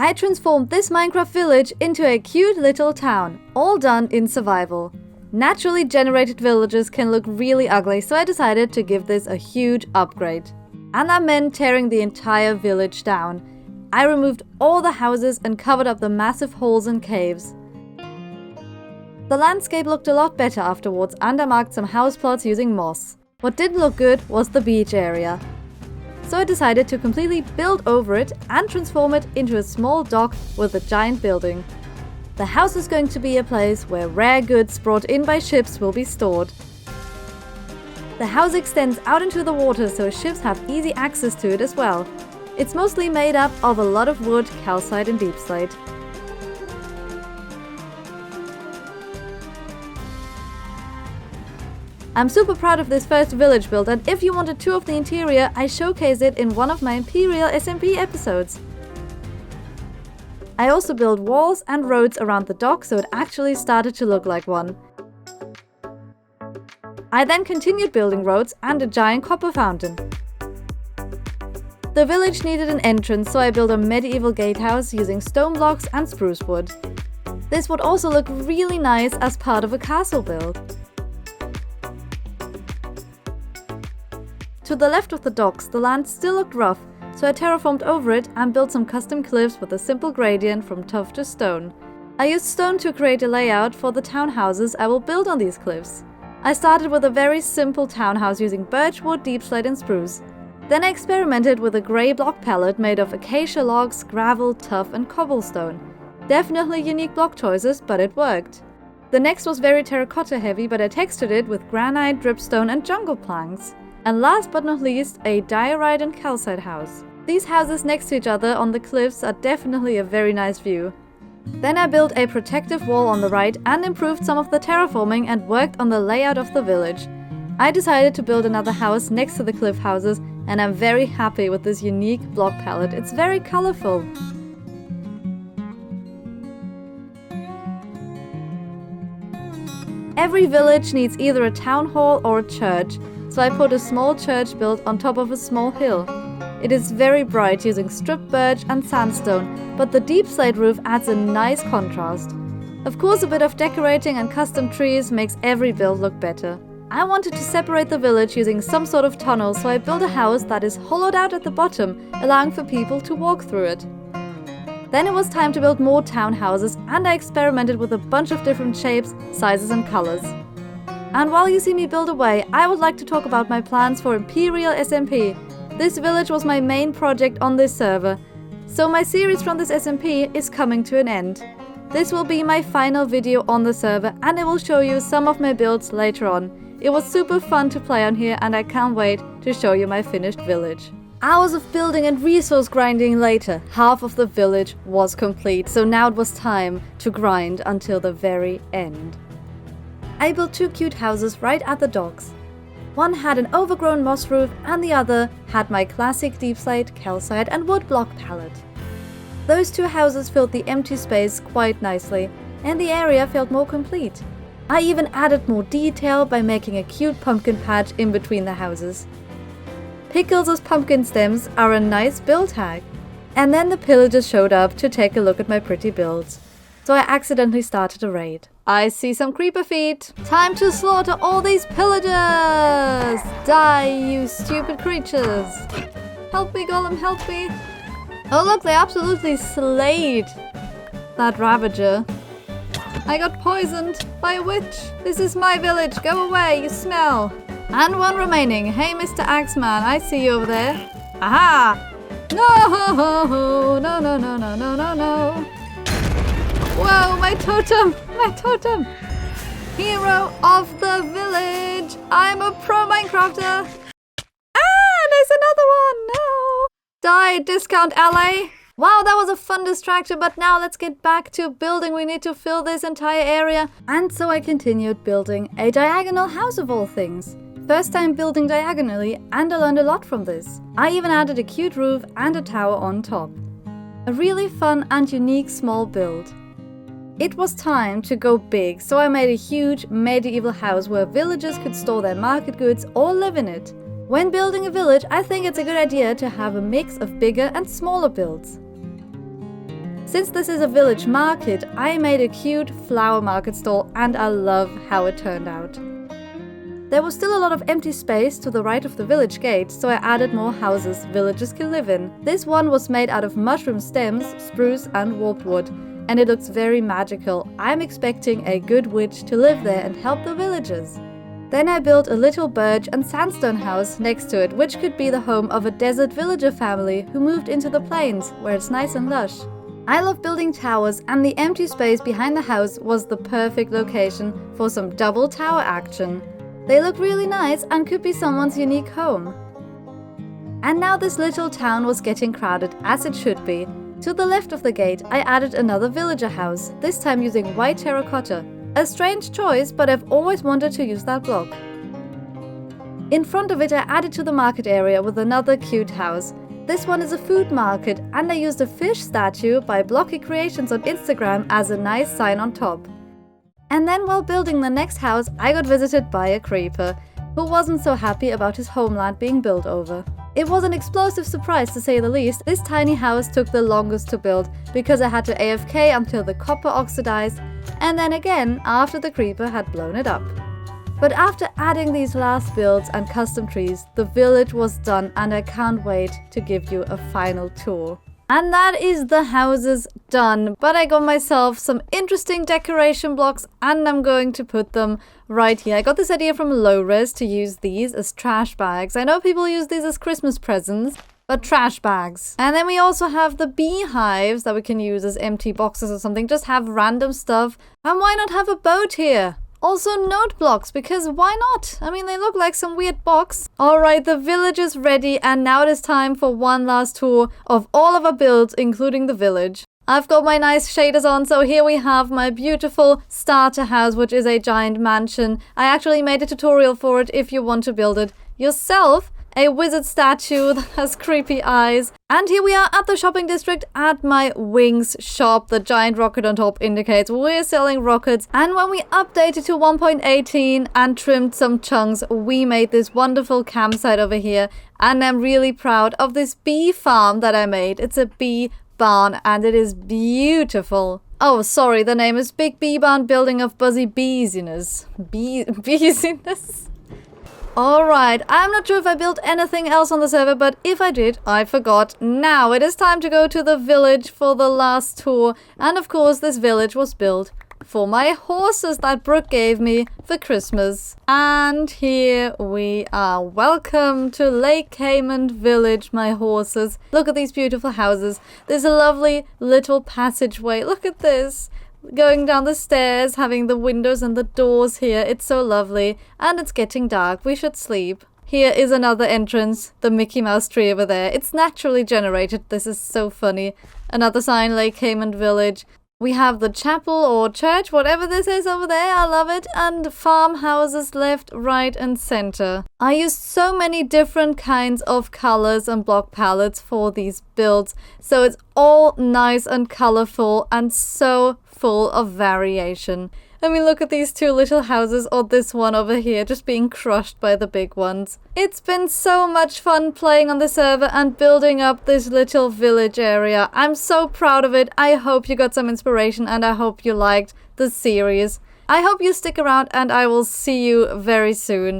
I transformed this Minecraft village into a cute little town, all done in survival. Naturally generated villages can look really ugly, so I decided to give this a huge upgrade. And that meant tearing the entire village down. I removed all the houses and covered up the massive holes and caves. The landscape looked a lot better afterwards, and I marked some house plots using moss. What didn't look good was the beach area. So I decided to completely build over it and transform it into a small dock with a giant building. The house is going to be a place where rare goods brought in by ships will be stored. The house extends out into the water so ships have easy access to it as well. It's mostly made up of a lot of wood, calcite and deep slate. I'm super proud of this first village build, and if you want a tour of the interior, I showcase it in one of my Imperial SMP episodes. I also built walls and roads around the dock so it actually started to look like one. I then continued building roads and a giant copper fountain. The village needed an entrance, so I built a medieval gatehouse using stone blocks and spruce wood. This would also look really nice as part of a castle build. To the left of the docks, the land still looked rough, so I terraformed over it and built some custom cliffs with a simple gradient from tuff to stone. I used stone to create a layout for the townhouses I will build on these cliffs. I started with a very simple townhouse using birch wood, deep slate and spruce. Then I experimented with a grey block palette made of acacia logs, gravel, tuff and cobblestone. Definitely unique block choices, but it worked. The next was very terracotta heavy, but I textured it with granite, dripstone and jungle planks. And last but not least, a diorite and calcite house. These houses next to each other on the cliffs are definitely a very nice view. Then I built a protective wall on the right and improved some of the terraforming and worked on the layout of the village. I decided to build another house next to the cliff houses, and I'm very happy with this unique block palette. It's very colorful. Every village needs either a town hall or a church, so I put a small church built on top of a small hill. It is very bright using stripped birch and sandstone, but the deep slate roof adds a nice contrast. Of course, a bit of decorating and custom trees makes every build look better. I wanted to separate the village using some sort of tunnel, so I built a house that is hollowed out at the bottom, allowing for people to walk through it. Then it was time to build more townhouses, and I experimented with a bunch of different shapes, sizes and colors. And while you see me build away, I would like to talk about my plans for Imperial SMP. This village was my main project on this server, so my series from this SMP is coming to an end. This will be my final video on the server, and I will show you some of my builds later on. It was super fun to play on here, and I can't wait to show you my finished village. Hours of building and resource grinding later, half of the village was complete, so now it was time to grind until the very end. I built two cute houses right at the docks. One had an overgrown moss roof and the other had my classic deep slate, calcite and wood block palette. Those two houses filled the empty space quite nicely, and the area felt more complete. I even added more detail by making a cute pumpkin patch in between the houses. Pickles as pumpkin stems are a nice build hack. And then the pillagers showed up to take a look at my pretty builds. So I accidentally started a raid. I see some creeper feet. Time to slaughter all these pillagers! Die, you stupid creatures! Help me, Golem, help me! Oh look, they absolutely slayed that ravager. I got poisoned by a witch. This is my village. Go away, you smell. And one remaining. Hey, Mr. Axeman, I see you over there. Aha! No, no, no, no, no, no, no, no. Whoa, my totem! My totem! Hero of the village! I'm a pro Minecrafter! Ah, there's another one! No! Die, discount LA! Wow, that was a fun distraction, but now let's get back to building. We need to fill this entire area. And so I continued building a diagonal house of all things. First time building diagonally, and I learned a lot from this. I even added a cute roof and a tower on top. A really fun and unique small build. It was time to go big, so I made a huge medieval house where villagers could store their market goods or live in it. When building a village, I think it's a good idea to have a mix of bigger and smaller builds. Since this is a village market, I made a cute flower market stall and I love how it turned out. There was still a lot of empty space to the right of the village gate, so I added more houses villagers can live in. This one was made out of mushroom stems, spruce and warpwood, and it looks very magical. I'm expecting a good witch to live there and help the villagers. Then I built a little birch and sandstone house next to it, which could be the home of a desert villager family who moved into the plains, where it's nice and lush. I love building towers, and the empty space behind the house was the perfect location for some double tower action. They look really nice and could be someone's unique home. And now this little town was getting crowded, as it should be. To the left of the gate, I added another villager house, this time using white terracotta. A strange choice, but I've always wanted to use that block. In front of it, I added to the market area with another cute house. This one is a food market, and I used a fish statue by Blocky Creations on Instagram as a nice sign on top. And then while building the next house, I got visited by a creeper, who wasn't so happy about his homeland being built over. It was an explosive surprise to say the least. This tiny house took the longest to build because I had to AFK until the copper oxidized, and then again after the creeper had blown it up. But after adding these last builds and custom trees, the village was done and I can't wait to give you a final tour. And that is the houses done, but I got myself some interesting decoration blocks and I'm going to put them right here. I got this idea from Low-Res to use these as trash bags. I know people use these as Christmas presents, but trash bags. And then we also have the beehives that we can use as empty boxes or something. Just have random stuff. And why not have a boat here? Also note blocks, because why not? I mean, they look like some weird box. Alright, the village is ready and now it is time for one last tour of all of our builds, including the village. I've got my nice shaders on, so here we have my beautiful starter house, which is a giant mansion. I actually made a tutorial for it if you want to build it yourself. A wizard statue that has creepy eyes. And here we are at the shopping district at my wings shop. The giant rocket on top indicates we're selling rockets. And when we updated to 1.18 and trimmed some chunks, we made this wonderful campsite over here. And I'm really proud of this bee farm that I made. It's a bee barn and it is beautiful. Oh, sorry, the name is Big Bee Barn Building of Buzzy Beesiness. Beesiness? Alright, I'm not sure if I built anything else on the server, but if I did, I forgot. Now it is time to go to the village for the last tour. And of course, this village was built for my horses that Brooke gave me for Christmas. And here we are. Welcome to Lake Cayman Village, my horses. Look at these beautiful houses. There's a lovely little passageway. Look at this. Going down the stairs, having the windows and the doors here. It's so lovely. And it's getting dark. We should sleep. Here is another entrance. The Mickey Mouse tree over there. It's naturally generated. This is so funny. Another sign, Lake Cayman Village. We have the chapel or church, whatever this is over there. I love it. And farmhouses left, right and center. I used so many different kinds of colors and block palettes for these builds. So it's all nice and colorful and so full of variation. I mean, look at these two little houses, or this one over here just being crushed by the big ones. It's been so much fun playing on the server and building up this little village area. I'm so proud of it. I hope you got some inspiration and I hope you liked the series. I hope you stick around and I will see you very soon.